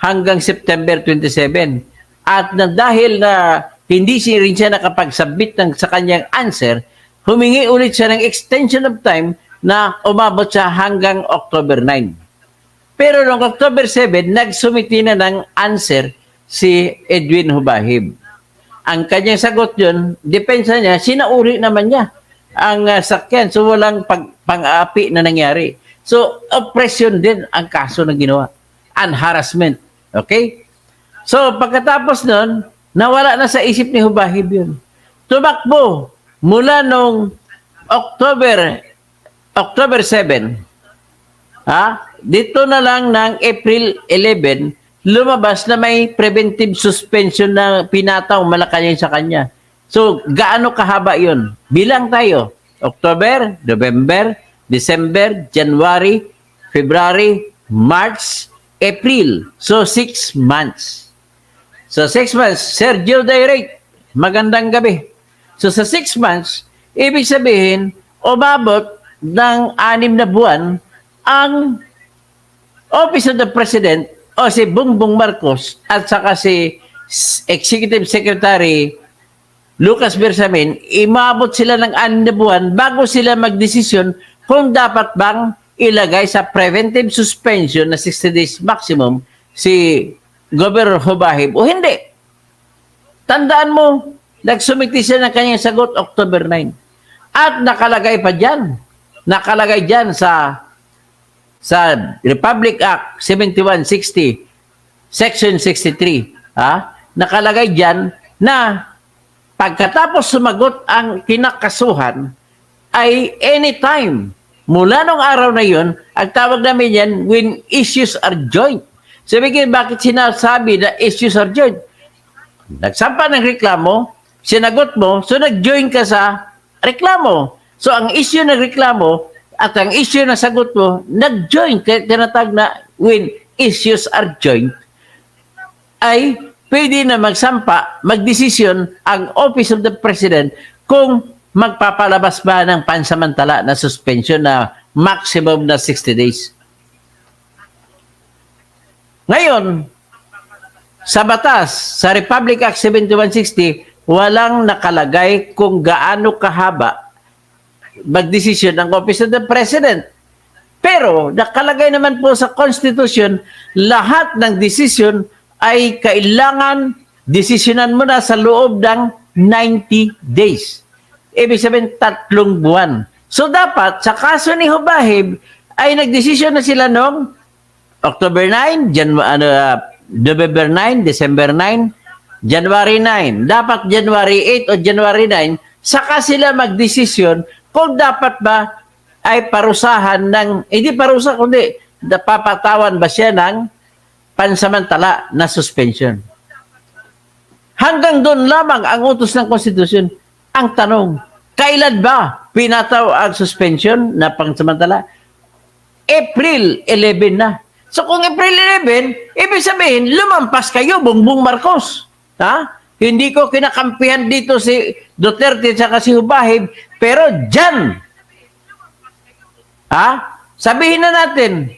hanggang September 27. At na dahil na hindi rin siya nakapag-submit sa kanyang answer, humingi ulit siya ng extension of time na umabot siya hanggang October 9. Pero noong October 7, nagsumiti na ng answer si Edwin Hubahib. Ang kanyang sagot yun, depensa niya, sinauri naman niya ang sakyan. So walang pang-aapi na nangyari. So oppression din ang kaso na ginawa. And harassment. Okay? So pagkatapos nun, nawala na sa isip ni Hubahib yun. Tumakbo mula nung October 7, dito na lang ng April 11, lumabas na may preventive suspension na pinataw Malacanang sa kanya. So, gaano kahaba yun? Bilang tayo, October, November, December, January, February, March, April. So, 6 months. So, 6 months, Sergio Direct, magandang gabi. So, sa 6 months, ibig sabihin, umabot ng 6 na buwan ang Office of the President o si Bongbong Marcos at saka si Executive Secretary Lucas Bersamin, imabot sila ng 6 na buwan bago sila magdesisyon kung dapat bang ilagay sa preventive suspension na 60 days maximum si Governor Hubahib o hindi. Tandaan mo, nagsumiti siya ng kanyang sagot October 9. At nakalagay dyan sa Republic Act 7160, Section 63, nakalagay dyan na pagkatapos sumagot ang kinakasuhan ay anytime mula nung araw na yun, ang tawag namin yan when issues are joint. Sabihin, bakit sinasabi na issues are joint? Nagsampa ng reklamo, sinagot mo, so nag-join ka sa reklamo. So ang issue ng reklamo at ang issue na sagot mo, nag-join, tinatag na when issues are joint, ay pwede na magsampa, magdesisyon ang Office of the President kung magpapalabas ba ng pansamantala na suspension na maximum na 60 days. Ngayon, sa batas, sa Republic Act 7160, walang nakalagay kung gaano kahaba magdesisyon ng Office of the President. Pero nakalagay naman po sa Constitution, lahat ng desisyon ay kailangan desisyonan mo na sa loob ng 90 days. Ibig sabihin, 3 buwan. So dapat, sa kaso ni Hubahib, ay nagdesisyon na sila noong October 9, November 9, December 9, January 9. Dapat January 8 o January 9, saka sila magdesisyon kung dapat ba ay parusahan ng, hindi parusa, kundi papatawan ba siya ng pansamantala na suspension. Hanggang doon lamang ang utos ng Konstitusyon. Ang tanong, kailan ba pinataw ang suspension na pansamantala? April 11 na. So kung April 11, ibig sabihin, lumampas kayo, Bongbong Marcos. Hindi ko kinakampihan dito si Duterte at si Hubahib, pero dyan, sabihin na natin,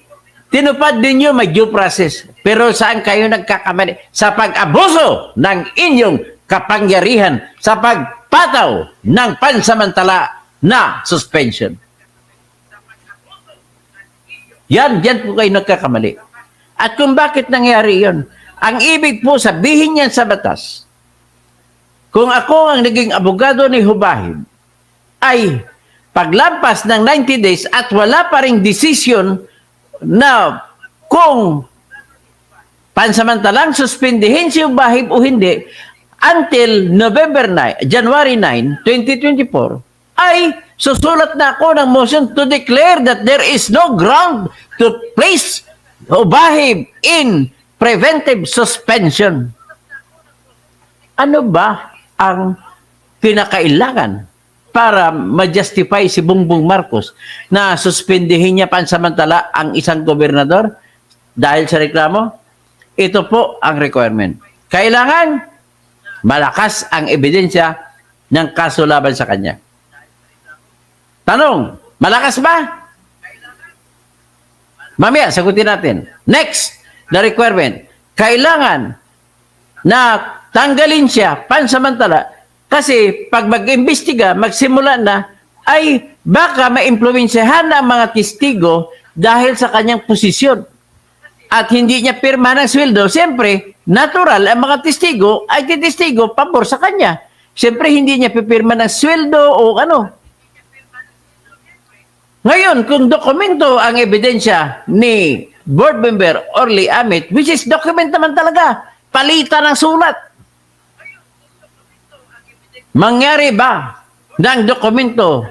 tinupad din nyo may due process. Pero saan kayo nagkakamali? Sa pag-abuso ng inyong kapangyarihan, sa pagpataw ng pansamantala na suspension. Yan po kayo nagkakamali. At kung bakit nangyari yon, ang ibig po sabihin yan sa batas, kung ako ang naging abogado ni Hubahib, ay paglampas ng 90 days at wala pa ring decision na kung pansamantalang suspindihin si Hubahib o hindi, until January 9, 2024, ay susulat na ako ng motion to declare that there is no ground to place Hubahib in preventive suspension. Ano ba ang kinakailangan para ma-justify si Bongbong Marcos na suspendihin niya pansamantala ang isang gobernador dahil sa reklamo? Ito po ang requirement. Kailangan malakas ang ebidensya ng kaso laban sa kanya. Tanong, malakas ba? Mamaya, sagutin natin. Next, the requirement. Kailangan na tanggalin siya pansamantala kasi pag mag-imbestiga, magsimula na, ay baka ma-impluwensyahan ang mga testigo dahil sa kanyang posisyon. At hindi niya pirma ng sweldo, siyempre, natural, ang mga testigo ay testigo pabor sa kanya. Siyempre, hindi niya pipirma ng sweldo o ano. Ngayon, kung dokumento ang ebidensya ni board member Orly Amit, which is document naman talaga, palitan ng sulat. Mangyari ba na ang dokumento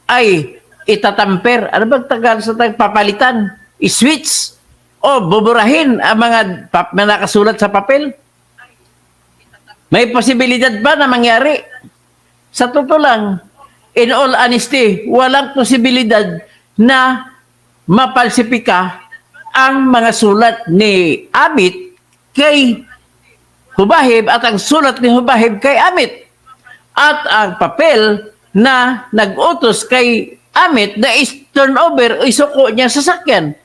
ay itatamper? Ano bang tagal sa papalitan? I-switch? O buburahin ang mga nakasulat sa papel? May posibilidad ba na mangyari? Sa totoo lang, in all honesty, walang posibilidad na mapalsipika ang mga sulat ni Amit kay Hubahib at ang sulat ni Hubahib kay Amit. At ang papel na nag-utos kay Amit na is-turnover o isuko niya sa sakyan.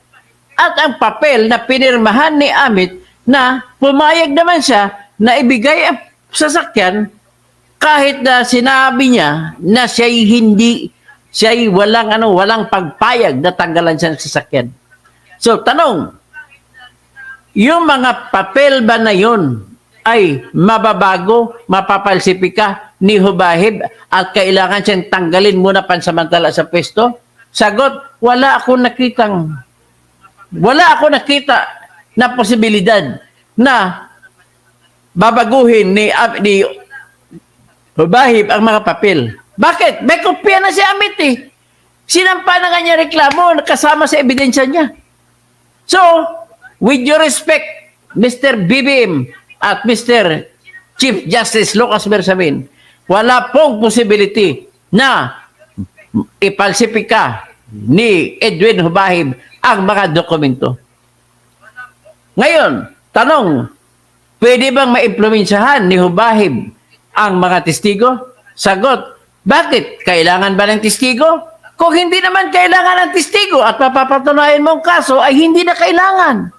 At ang papel na pinirmahan ni Amit na pumayag naman siya na ibigay ang sasakyan kahit na sinabi niya na siya'y walang pagpayag na tanggalan siya ng sasakyan. So, tanong, yung mga papel ba na yun ay mababago, mapapalsipika ni Hubahib at kailangan siyang tanggalin muna pansamantala sa pwesto? Sagot, wala akong nakita na posibilidad na babaguhin ni Hubahib ang mga papel. Bakit? May kopya na si Amit eh. Sinampa na kanya reklamo kasama sa ebidensya niya. So, with your respect, Mr. BBM at Mr. Chief Justice Lucas Bersamin, wala pong possibility na ipalsipika ni Edwin Hubahib ang mga dokumento. Ngayon, tanong, pwede bang maimpluwensyahan ni Hubahib ang mga testigo? Sagot, bakit? Kailangan ba ng testigo? Kung hindi naman kailangan ng testigo at mapapatunayan mong kaso, ay hindi na kailangan.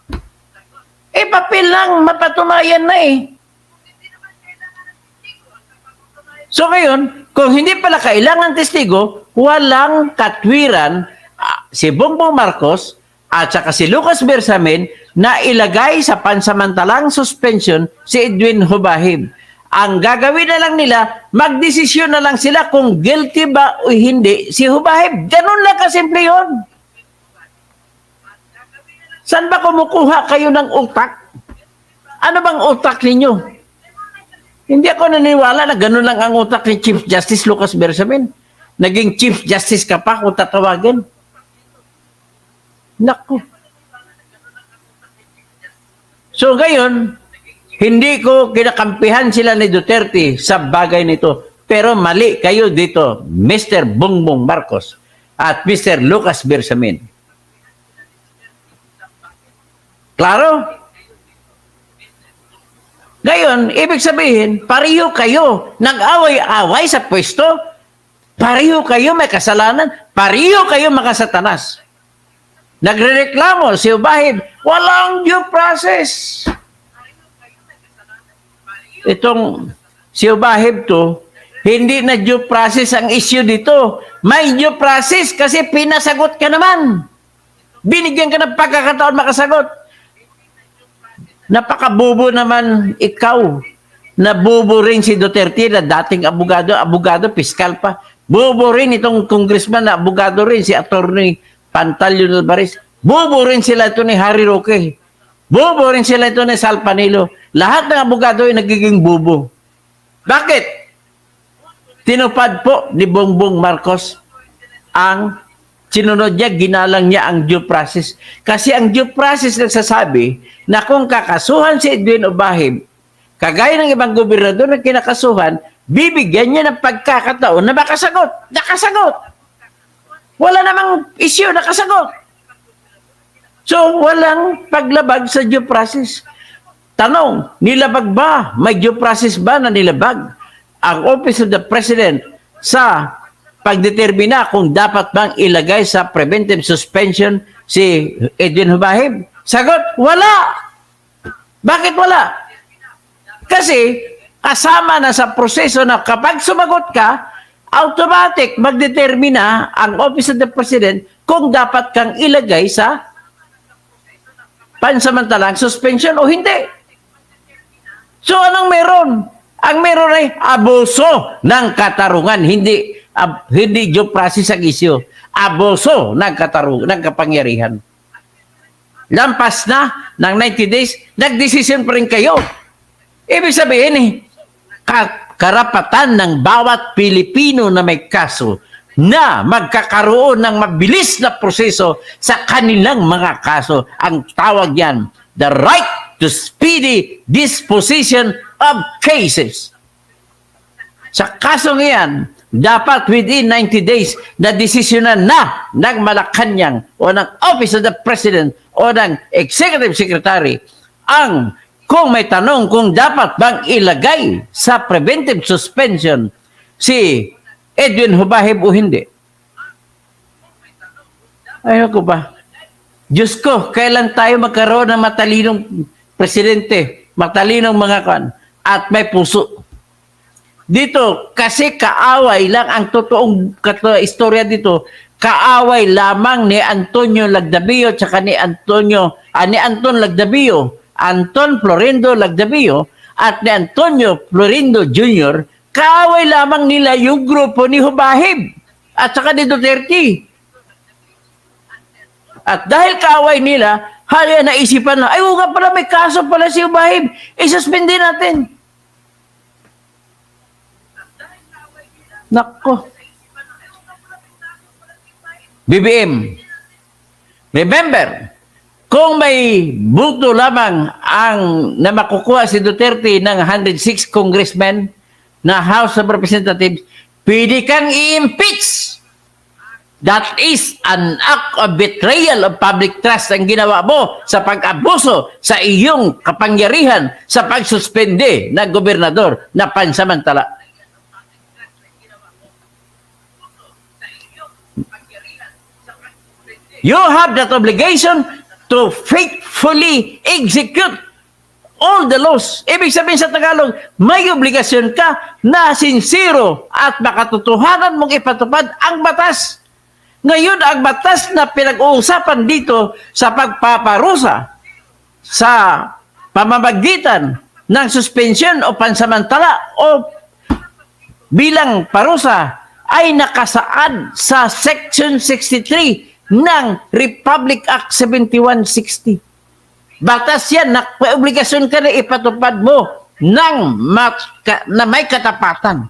Papel lang, mapatunayan na eh. So ngayon, kung hindi pala kailangan testigo, walang katwiran si Bongbong Marcos at saka si Lucas Bersamin na ilagay sa pansamantalang suspension si Edwin Hubahib. Ang gagawin na lang nila, magdesisyon na lang sila kung guilty ba o hindi si Hubahib. Ganun lang kasimple yun. Saan ba kumukuha kayo ng utak? Ano bang utak ninyo? Hindi ako naniniwala na ganun lang ang utak ni Chief Justice Lucas Bersamin. Naging Chief Justice ka pa kung tatawagin. Naku. So ngayon, hindi ko kinakampihan sila ni Duterte sa bagay nito. Pero mali kayo dito, Mr. Bongbong Marcos at Mr. Lucas Bersamin. Klaro? Ngayon, ibig sabihin, pareho kayo nag-away-away sa pwesto. Pareho kayo may kasalanan. Pareho kayo makasatanas. Nagrereklamo si Hubahib, walang due process. Itong si Hubahib to, hindi na due process ang issue dito. May due process kasi pinasagot ka naman. Binigyan ka ng pagkakataon makasagot. Napakabobo naman ikaw. Nabobo rin si Duterte na dating abogado, piskal pa. Bobo rin itong congressman na abogado rin, si Attorney Pantaleon Alvarez. Bobo rin sila ito ni Harry Roque. Bobo rin sila ito ni Sal Panilo. Lahat ng abogado ay nagiging bobo. Bakit? Tinupad po ni Bongbong Marcos ang sinunod niya, ginalang niya ang due process. Kasi ang due process nagsasabi na kung kakasuhan si Edwin Hubahib, kagaya ng ibang gobernador na kinakasuhan, bibigyan niya ng pagkakataon na makasagot. Nakasagot. Wala namang issue, nakasagot. So, walang paglabag sa due process. Tanong, nilabag ba? May due process ba na nilabag? ang Office of the President sa pagdetermina kung dapat bang ilagay sa preventive suspension si Edwin Hubahib? Sagot, wala. Bakit wala? Kasi kasama na sa proseso na kapag sumagot ka, automatic magdetermina ang Office of the President kung dapat kang ilagay sa pansamantalang suspension o hindi. So anong meron? Ang meron ay abuso ng katarungan, hindi due process ang issue. Abuso ng ng kapangyarihan. Lampas na ng 90 days, nagdesisyon pa rin kayo. Ibig sabihin karapatan ng bawat Pilipino na may kaso na magkakaroon ng mabilis na proseso sa kanilang mga kaso. Ang tawag yan, the right to speedy disposition of cases. Sa kaso ngayon, dapat within 90 days na desisyonan na ng Malacanang o ng Office of the President o ng Executive Secretary ang kung may tanong kung dapat bang ilagay sa preventive suspension si Edwin Hubahib o hindi. Ayaw ko ba? Diyos ko, kailan tayo magkaroon ng matalinong presidente, matalinong mga kan, at may puso. Dito, kasi kaaway lang ang totoong istorya dito, kaaway lamang ni Antonio Lagdabio tsaka ni Anton Lagdabio, Anton Florindo Lagdabio at ni Antonio Florindo Jr., kaaway lamang nila yung grupo ni Hubahib at saka ni Duterte. At dahil kaaway nila, naisipan na, ay nga pala may kaso pala si Hubahib, isuspindi natin. Nako. BBM. Remember, kung may buto lamang na makukuha si Duterte ng 106 congressmen na House of Representatives, pwede kang i-impeach. That is an act of betrayal of public trust ang ginawa mo sa pag-abuso sa iyong kapangyarihan sa pagsuspende ng gobernador na pansamantala. You have that obligation to faithfully execute all the laws. Ibig sabihin sa Tagalog, may obligasyon ka na sincero at makatotohanan mong ipatupad ang batas. Ngayon, ang batas na pinag-uusapan dito sa pagpaparusa sa pamamagitan ng suspension o pansamantala o bilang parusa ay nakasaad sa Section 63 ng Republic Act 7160. Batas yan, obligasyon ka na ipatupad mo na may katapatan.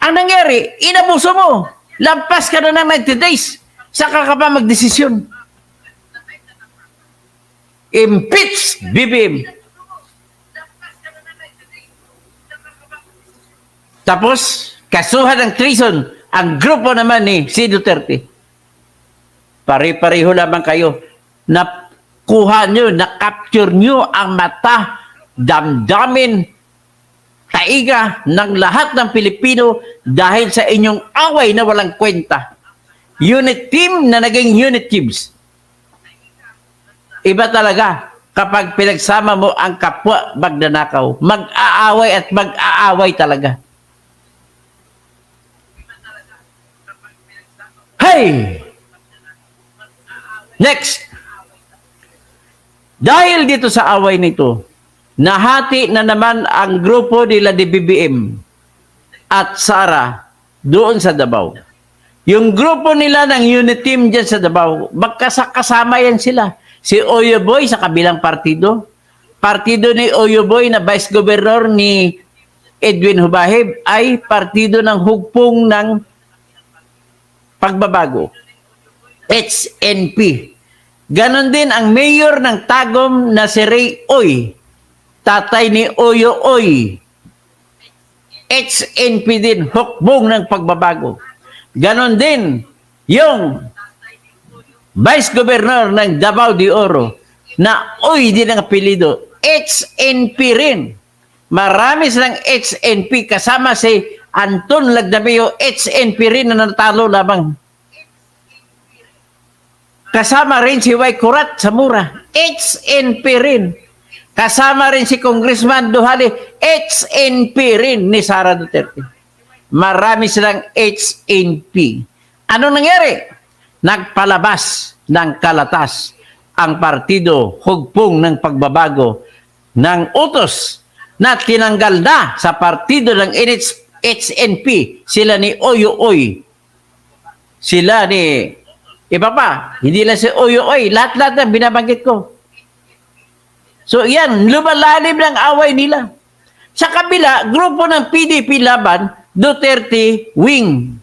Ang nangyari, inabuso mo. Lampas ka na ng 90 days. Saka ka pa magdesisyon. Impeach BBM. Tapos, kasuhan ng treason ang grupo naman ni si Duterte. Pare-pareho lamang kayo. Nakuha nyo, na-capture nyo ang mata, damdamin, taiga ng lahat ng Pilipino dahil sa inyong away na walang kwenta. Unit team na naging unit teams. Iba talaga kapag pinagsama mo ang kapwa magnanakaw. Mag-aaway at mag-aaway talaga. Hey! Next! Dahil dito sa away nito, nahati na naman ang grupo nila ni BBM at Sara doon sa Davao. Yung grupo nila ng unit team dyan sa Davao, magkasama yan sila. Si Oyo Boy sa kabilang partido. Partido ni Oyo Boy na Vice Governor ni Edwin Hubahib ay partido ng hugpong ng pagbabago. HNP. Ganon din ang mayor ng Tagum na si Ray Oy. Tatay ni Oyo Oy. HNP din, hukbong ng pagbabago. Ganon din yung Vice Governor ng Davao de Oro na Oy din ang apelido. HNP rin. Marami silang HNP kasama si Anton Lagdameo, HNP rin na natalo lamang. Kasama rin si Y. Kurat Zamora, HNP rin. Kasama rin si Congressman Duhali, HNP rin ni Sara Duterte. Marami silang HNP. Ano nangyari? Nagpalabas ng kalatas ang partido hugpong ng pagbabago ng utos na tinanggal na sa partido ng HNP. Sila ni Oy, sila ni iba pa, hindi lang si Oy, lahat-lahat na binabanggit ko. So yan, lumalalim ng away nila. Sa kabila, grupo ng PDP laban, Duterte wing.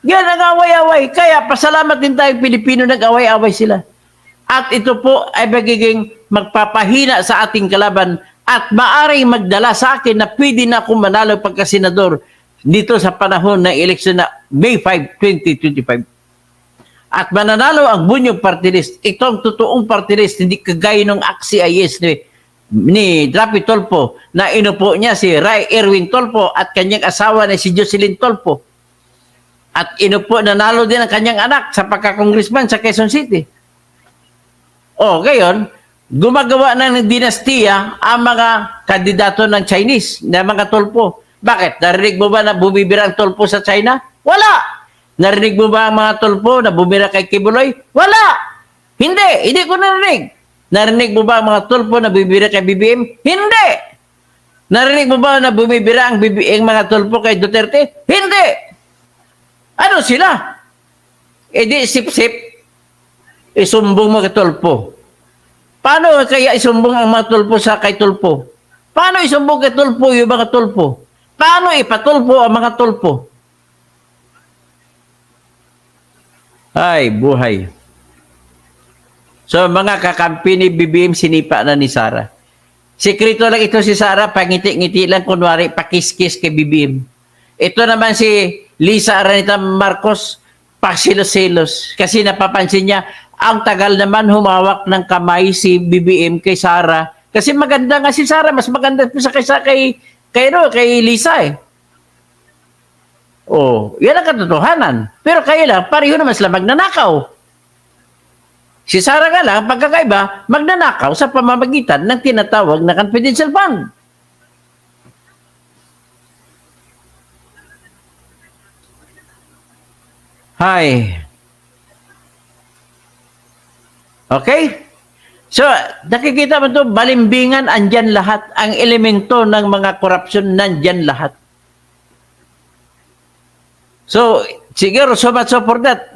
Yan ang away-away. Kaya pasalamat din tayong Pilipino, nag-away-away sila. At ito po ay magiging magpapahina sa ating kalaban at maaring magdala sa akin na pwede na akong manalo pagkasenador dito sa panahon ng eleksyon na May 5, 2025. At mananalo ang Bunyog Party List. Ito ang totoong party list, hindi kagaya ng AXIS ni Rapi Tolpo na inupo niya si Ray Erwin Tolpo at kanyang asawa na si Jocelyn Tolpo. At inupo, nanalo din ang kanyang anak sa pagka-congressman sa Quezon City. O, ngayon, gumagawa ng dinastiya ang mga kandidato ng Chinese na mga Tolpo. Bakit? Narinig mo ba na bumibira ang Tolpo sa China? Wala! Narinig mo ba ang mga Tolpo na bumira kay Kibuloy? Wala! Hindi ko narinig. Narinig mo ba ang mga Tolpo na bumibira kay BBM? Hindi! Narinig mo ba na bumibira ang mga Tolpo kay Duterte? Hindi! Ano sila? E di sip-sip, isumbong mo kay Tolpo. Paano kaya isumbong ang mga Tolpo sa kay Tolpo? Paano isumbong kay Tolpo yung mga Tolpo? Paano ipatulpo ang mga Tolpo? Ay, buhay. So, mga kakampi ni BBM, sinipa na ni Sara. Sekreto lang ito si Sara, pangiti-ngiti lang, kunwari, pakis-kis kay BBM. Ito naman si Lisa Araneta Marcos, pasilos-selos. Kasi napapansin niya, ang tagal naman humawak ng kamay si BBM kay Sara. Kasi maganda nga si Sara, mas maganda sa kay Lisa eh. Oh, yan ang katotohanan. Pero kayo lang, pareho naman sila magnanakaw. Si Sara nga lang, pagkakaiba, magnanakaw sa pamamagitan ng tinatawag na confidential fund. Hi. Okay? So, nakikita mo ito, balimbingan, andyan lahat. Ang elemento ng mga korupsyon, nandyan lahat. So, siguro, so much so for that.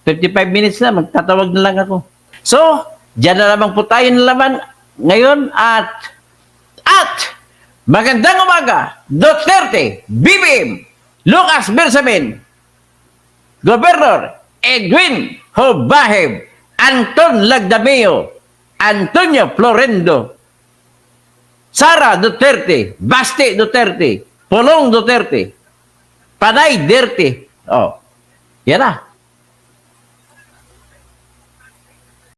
55 minutes na, magtatawag na lang ako. So, dyan na lamang po tayo na laman ngayon at magandang umaga, Duterte, BBM, Lucas Bersamin, Governor Edwin Hobaheb, Anton Lagdameo, Antonio Florendo, Sara Duterte, Basti Duterte, Pulong Duterte, Panay Duterte. Oh, yan na.